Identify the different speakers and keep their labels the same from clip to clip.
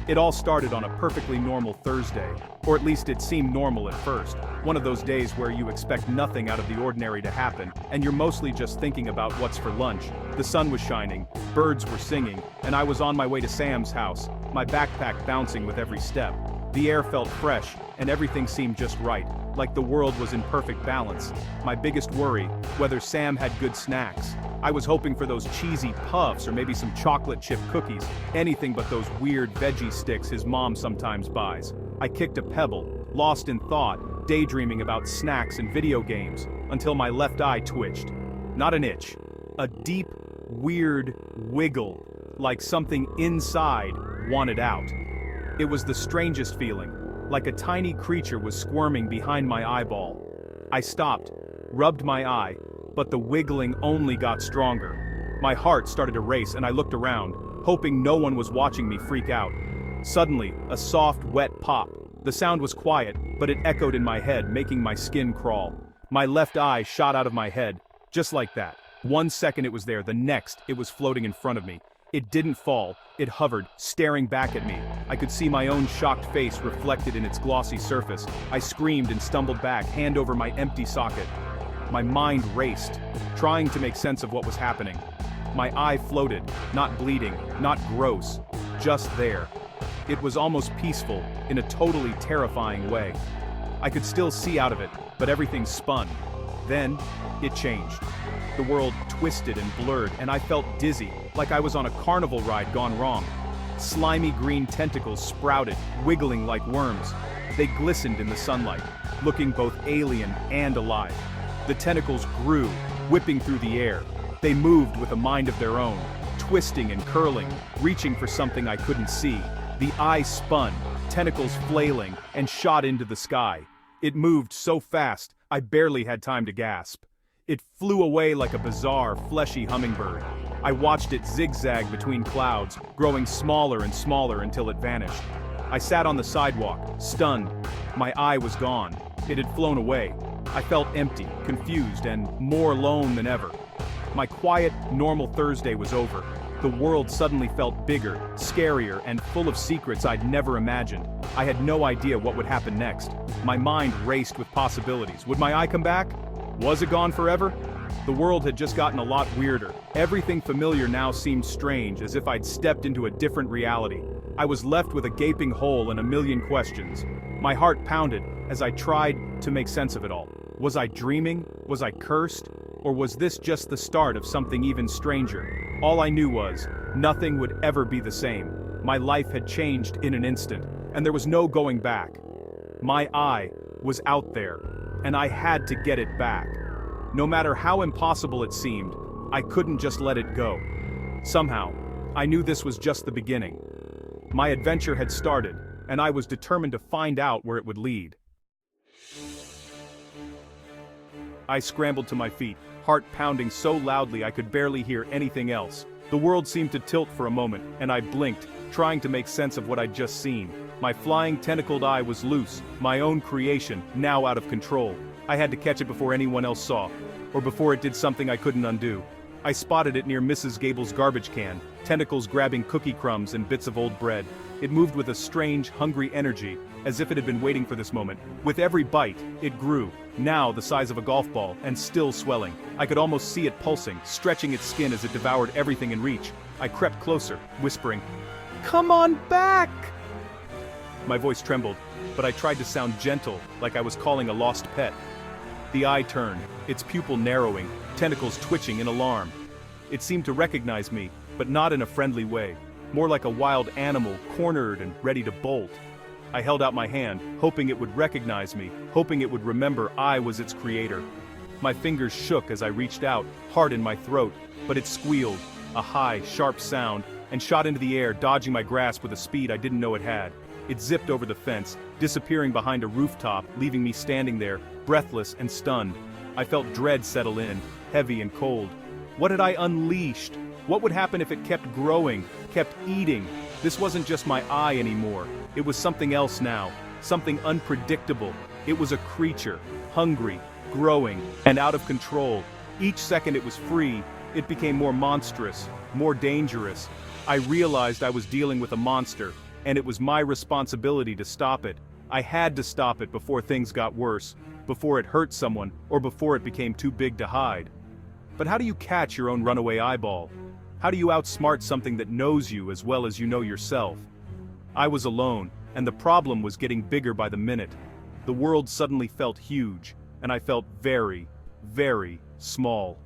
Speaker 1: It all started on a perfectly normal Thursday, or at least it seemed normal at first. One of those days where you expect nothing out of the ordinary to happen, and you're mostly just thinking about what's for lunch. The sun was shining, birds were singing, and I was on my way to Sam's house, my backpack bouncing with every step. The air felt fresh, and everything seemed just right, like the world was in perfect balance. My biggest worry, whether Sam had good snacks. I was hoping for those cheesy puffs or maybe some chocolate chip cookies, anything but those weird veggie sticks his mom sometimes buys. I kicked a pebble, lost in thought, daydreaming about snacks and video games, until my left eye twitched. Not an itch. A deep, weird wiggle, like something inside wanted out. It was the strangest feeling, like a tiny creature was squirming behind my eyeball. I stopped, rubbed my eye, but the wiggling only got stronger. My heart started to race and I looked around, hoping no one was watching me freak out. Suddenly, a soft, wet pop. The sound was quiet, but it echoed in my head, making my skin crawl. My left eye shot out of my head, just like that. 1 second it was there, the next, it was floating in front of me. It didn't fall, it hovered, staring back at me. I could see my own shocked face reflected in its glossy surface. I screamed and stumbled back, hand over my empty socket. My mind raced, trying to make sense of what was happening. My eye floated, not bleeding, not gross, just there. It was almost peaceful, in a totally terrifying way. I could still see out of it, but everything spun. Then, it changed. The world twisted and blurred, and I felt dizzy, like I was on a carnival ride gone wrong. Slimy green tentacles sprouted, wiggling like worms. They glistened in the sunlight, looking both alien and alive. The tentacles grew, whipping through the air. They moved with a mind of their own, twisting and curling, reaching for something I couldn't see. The eye spun, tentacles flailing, and shot into the sky. It moved so fast, I barely had time to gasp. It flew away like a bizarre, fleshy hummingbird. I watched it zigzag between clouds, growing smaller and smaller until it vanished. I sat on the sidewalk, stunned. My eye was gone. It had flown away. I felt empty, confused, and more alone than ever. My quiet, normal Thursday was over. The world suddenly felt bigger, scarier, and full of secrets I'd never imagined. I had no idea what would happen next. My mind raced with possibilities. Would my eye come back? Was it gone forever? The world had just gotten a lot weirder. Everything familiar now seemed strange, as if I'd stepped into a different reality. I was left with a gaping hole and a million questions. My heart pounded as I tried to make sense of it all. Was I dreaming? Was I cursed? Or was this just the start of something even stranger? All I knew was, nothing would ever be the same. My life had changed in an instant, and there was no going back. My eye was out there, and I had to get it back. No matter how impossible it seemed, I couldn't just let it go. Somehow, I knew this was just the beginning. My adventure had started, and I was determined to find out where it would lead. I scrambled to my feet, heart pounding so loudly I could barely hear anything else. The world seemed to tilt for a moment, and I blinked, trying to make sense of what I'd just seen. My flying tentacled eye was loose, my own creation, now out of control. I had to catch it before anyone else saw, or before it did something I couldn't undo. I spotted it near Mrs. Gable's garbage can, tentacles grabbing cookie crumbs and bits of old bread. It moved with a strange, hungry energy, as if it had been waiting for this moment. With every bite, it grew, now the size of a golf ball, and still swelling. I could almost see it pulsing, stretching its skin as it devoured everything in reach. I crept closer, whispering, "Come on back!" My voice trembled, but I tried to sound gentle, like I was calling a lost pet. The eye turned, its pupil narrowing, tentacles twitching in alarm. It seemed to recognize me, but not in a friendly way, more like a wild animal cornered and ready to bolt. I held out my hand, hoping it would recognize me, hoping it would remember I was its creator. My fingers shook as I reached out, heart in my throat, but it squealed, a high, sharp sound, and shot into the air, dodging my grasp with a speed I didn't know it had. It zipped over the fence, disappearing behind a rooftop, leaving me standing there, breathless and stunned. I felt dread settle in, heavy and cold. What had I unleashed? What would happen if it kept growing, kept eating? This wasn't just my eye anymore. It was something else now, something unpredictable. It was a creature, hungry, growing, and out of control. Each second it was free, it became more monstrous, more dangerous. I realized I was dealing with a monster, and it was my responsibility to stop it. I had to stop it before things got worse, before it hurt someone, or before it became too big to hide. But how do you catch your own runaway eyeball? How do you outsmart something that knows you as well as you know yourself? I was alone, and the problem was getting bigger by the minute. The world suddenly felt huge, and I felt very, very small.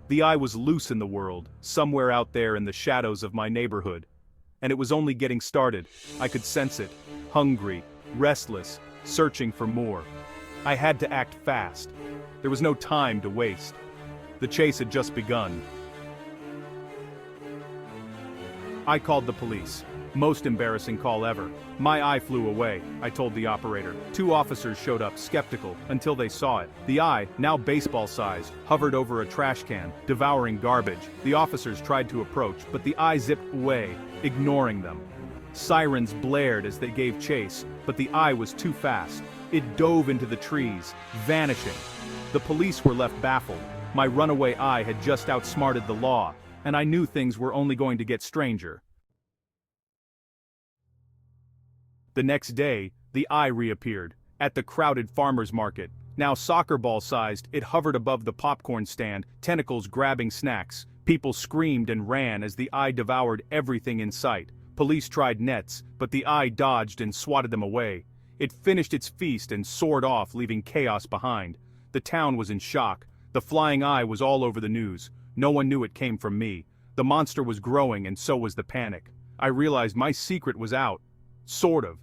Speaker 1: The eye was loose in the world, somewhere out there in the shadows of my neighborhood. And it was only getting started. I could sense it, hungry, restless, searching for more. I had to act fast. There was no time to waste. The chase had just begun. I called the police. Most embarrassing call ever. My eye flew away, I told the operator. 2 officers showed up, skeptical, until they saw it. The eye, now baseball-sized, hovered over a trash can, devouring garbage. The officers tried to approach, but the eye zipped away, ignoring them. Sirens blared as they gave chase, but the eye was too fast. It dove into the trees, vanishing. The police were left baffled. My runaway eye had just outsmarted the law, and I knew things were only going to get stranger. The next day, the eye reappeared, at the crowded farmer's market. Now soccer ball-sized, it hovered above the popcorn stand, tentacles grabbing snacks. People screamed and ran as the eye devoured everything in sight. Police tried nets, but the eye dodged and swatted them away. It finished its feast and soared off, leaving chaos behind. The town was in shock. The flying eye was all over the news. No one knew it came from me. The monster was growing, and so was the panic. I realized my secret was out. Sort of.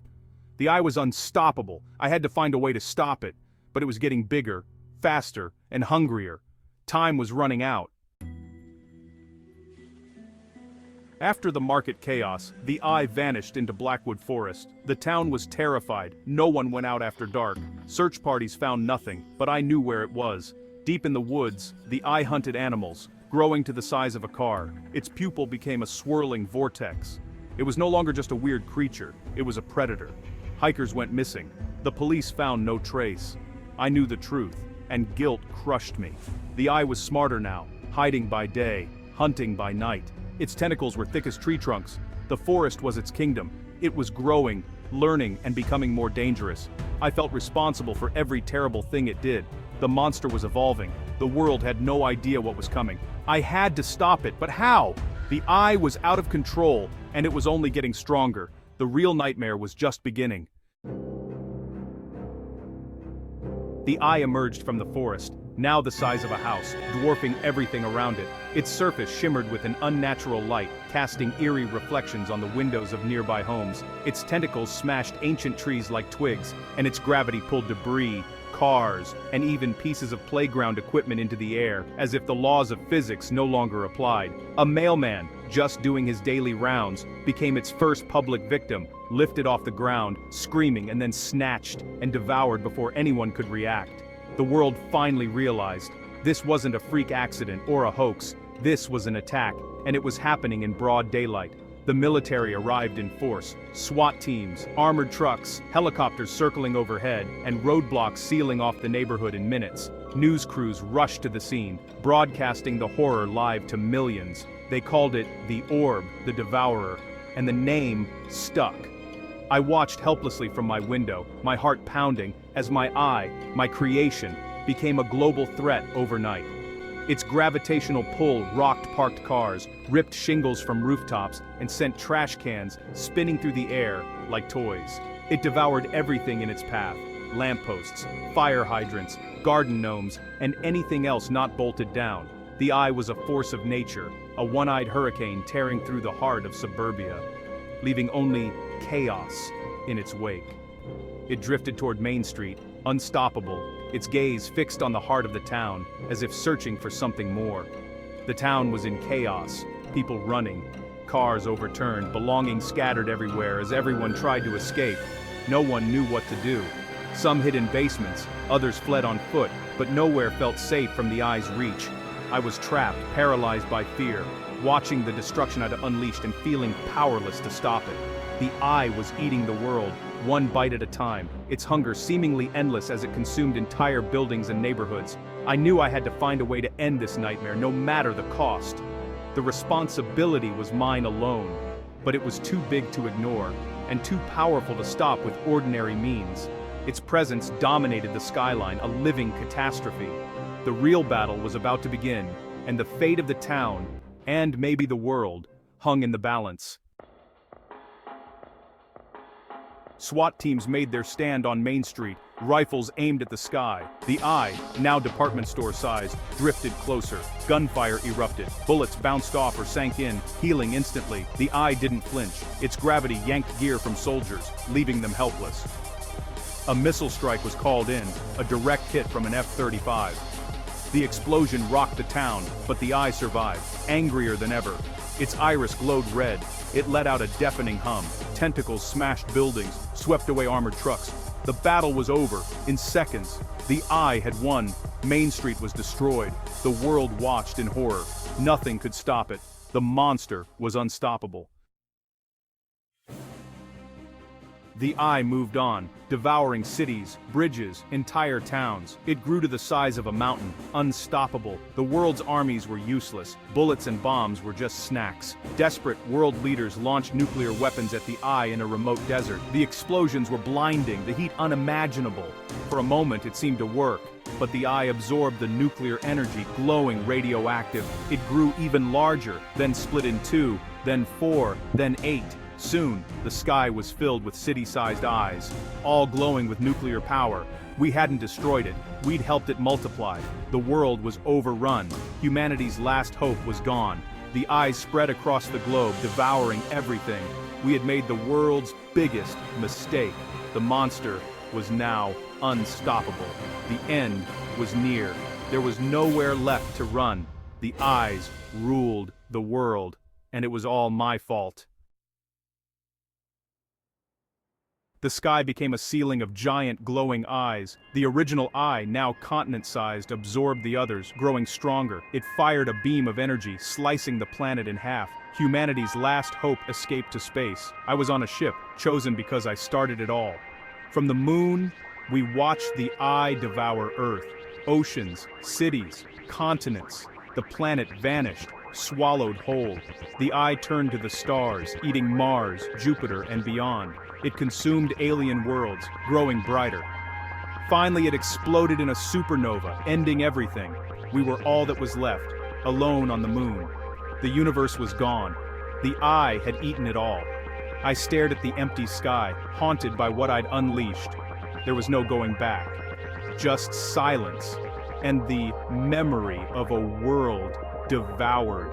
Speaker 1: The eye was unstoppable. I had to find a way to stop it, but it was getting bigger, faster, and hungrier. Time was running out. After the market chaos, the eye vanished into Blackwood Forest. The town was terrified. No one went out after dark. Search parties found nothing, but I knew where it was. Deep in the woods, the eye hunted animals, growing to the size of a car. Its pupil became a swirling vortex. It was no longer just a weird creature, it was a predator. Hikers went missing. The police found no trace. I knew the truth, and guilt crushed me. The eye was smarter now, hiding by day, hunting by night. Its tentacles were thick as tree trunks. The forest was its kingdom. It was growing, learning, and becoming more dangerous. I felt responsible for every terrible thing it did. The monster was evolving. The world had no idea what was coming. I had to stop it, but how? The eye was out of control, and it was only getting stronger. The real nightmare was just beginning. The eye emerged from the forest, now the size of a house, dwarfing everything around it. Its surface shimmered with an unnatural light, casting eerie reflections on the windows of nearby homes. Its tentacles smashed ancient trees like twigs, and its gravity pulled debris, cars, and even pieces of playground equipment into the air, as if the laws of physics no longer applied. A mailman, just doing his daily rounds, became its first public victim, lifted off the ground, screaming, and then snatched and devoured before anyone could react. The world finally realized this wasn't a freak accident or a hoax. This was an attack, and it was happening in broad daylight. The military arrived in force, SWAT teams, armored trucks, helicopters circling overhead, and roadblocks sealing off the neighborhood in minutes. News crews rushed to the scene, broadcasting the horror live to millions. They called it the Orb, the Devourer, and the name stuck. I watched helplessly from my window, my heart pounding, as my eye, my creation, became a global threat overnight. Its gravitational pull rocked parked cars, ripped shingles from rooftops, and sent trash cans spinning through the air like toys. It devoured everything in its path: lampposts, fire hydrants, garden gnomes, and anything else not bolted down. The eye was a force of nature, a one-eyed hurricane tearing through the heart of suburbia, leaving only chaos in its wake. It drifted toward Main Street, unstoppable, its gaze fixed on the heart of the town, as if searching for something more. The town was in chaos, people running, cars overturned, belongings scattered everywhere as everyone tried to escape. No one knew what to do. Some hid in basements, others fled on foot, but nowhere felt safe from the eye's reach. I was trapped, paralyzed by fear, watching the destruction I'd unleashed and feeling powerless to stop it. The eye was eating the world, one bite at a time, its hunger seemingly endless as it consumed entire buildings and neighborhoods. I knew I had to find a way to end this nightmare, no matter the cost. The responsibility was mine alone. but it was too big to ignore, and too powerful to stop with ordinary means. Its presence dominated the skyline, a living catastrophe. The real battle was about to begin, and the fate of the town, and maybe the world, hung in the balance. SWAT teams made their stand on Main Street, rifles aimed at the sky. The Eye, now department store sized, drifted closer. Gunfire erupted. Bullets bounced off or sank in, healing instantly. The Eye didn't flinch. Its gravity yanked gear from soldiers, leaving them helpless. A missile strike was called in, a direct hit from an F-35. The explosion rocked the town, but the Eye survived, angrier than ever. Its iris glowed red. It let out a deafening hum. Tentacles smashed buildings, swept away armored trucks. The battle was over, in seconds. The Eye had won. Main Street was destroyed. The world watched in horror. Nothing could stop it. The monster was unstoppable. The Eye moved on, devouring cities, bridges, entire towns. It grew to the size of a mountain, unstoppable. The world's armies were useless. Bullets and bombs were just snacks. Desperate world leaders launched nuclear weapons at the Eye in a remote desert. The explosions were blinding, the heat unimaginable. For a moment it seemed to work, but the Eye absorbed the nuclear energy, glowing radioactive. It grew even larger, then split in 2, then 4, then 8. Soon, the sky was filled with city-sized eyes, all glowing with nuclear power. We hadn't destroyed it, we'd helped it multiply. The world was overrun. Humanity's last hope was gone. The eyes spread across the globe, devouring everything. We had made the world's biggest mistake. The monster was now unstoppable. The end was near. There was nowhere left to run. The eyes ruled the world, and it was all my fault. The sky became a ceiling of giant glowing eyes. The original Eye, now continent-sized, absorbed the others, growing stronger. It fired a beam of energy, slicing the planet in half. Humanity's last hope escaped to space. I was on a ship, chosen because I started it all. From the moon, we watched the Eye devour Earth. Oceans, cities, continents. The planet vanished, swallowed whole. The Eye turned to the stars, eating Mars, Jupiter, and beyond. It consumed alien worlds, growing brighter. Finally, it exploded in a supernova, ending everything. We were all that was left, alone on the moon. The universe was gone. The Eye had eaten it all. I stared at the empty sky, haunted by what I'd unleashed. There was no going back. Just silence, and the memory of a world devoured.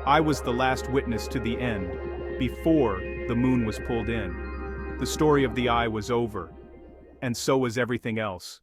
Speaker 1: I was the last witness to the end, before the moon was pulled in. The story of the Eye was over, and so was everything else.